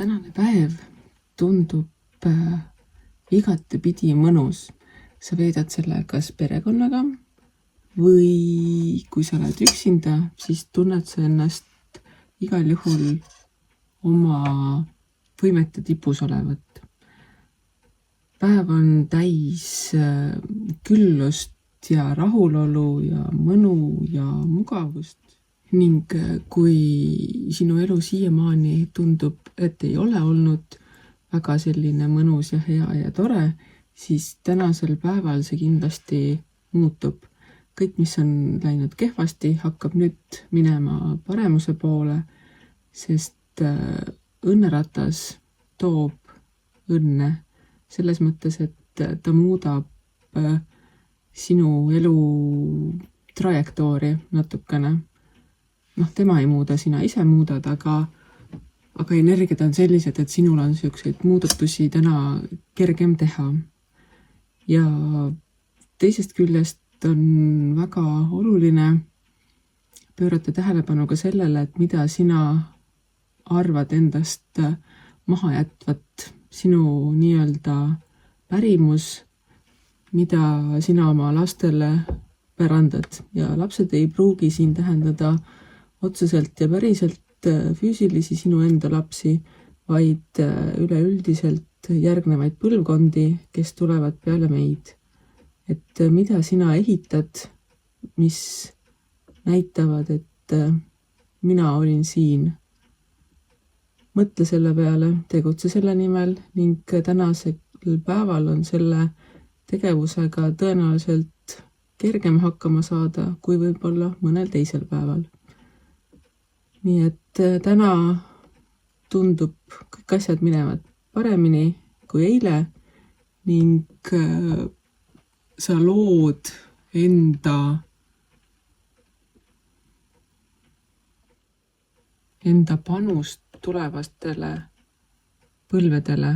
tänane päev tundub igatepidi mõnus. Sa veedad selle kas perekonnaga või kui sa oled üksinda, siis tunned sa ennast igal juhul oma võimete tipus olevat. Päev on täis küllust ja rahulolu ja mõnu ja mugavust. Ning kui sinu elu siiamaani tundub, et ei ole olnud väga selline mõnus ja hea ja tore, siis tänasel päeval see kindlasti muutub. Kõik, mis on läinud kehvasti, hakkab nüüd minema paremuse poole, sest õnneratas toob õnne selles mõttes, et ta muudab sinu elu trajektoori natukene. Tema ei muuda, sina ise muudad, aga energiad on sellised, et sinul on selliseid muudatusi täna kergem teha. Ja teisest küljest on väga oluline pöörata tähelepanu ka sellele, et mida sina arvad endast maha jätvat, sinu nii-öelda pärimus, mida sina oma lastele pärandad. Ja lapsed ei pruugi siin tähendada otseselt ja päriselt füüsilisi sinu enda lapsi, vaid üleüldiselt järgnevaid põlvkondi, kes tulevad peale meid. Et mida sina ehitad, mis näitavad, et mina olin siin. Mõtle selle peale, tegutse selle nimel ning tänasel päeval on selle tegevusega tõenäoliselt kergem hakkama saada, kui võib-olla mõnel teisel päeval. Nii et täna tundub kõik asjad minevad paremini kui eile ning sa lood enda panust tulevastele põlvedele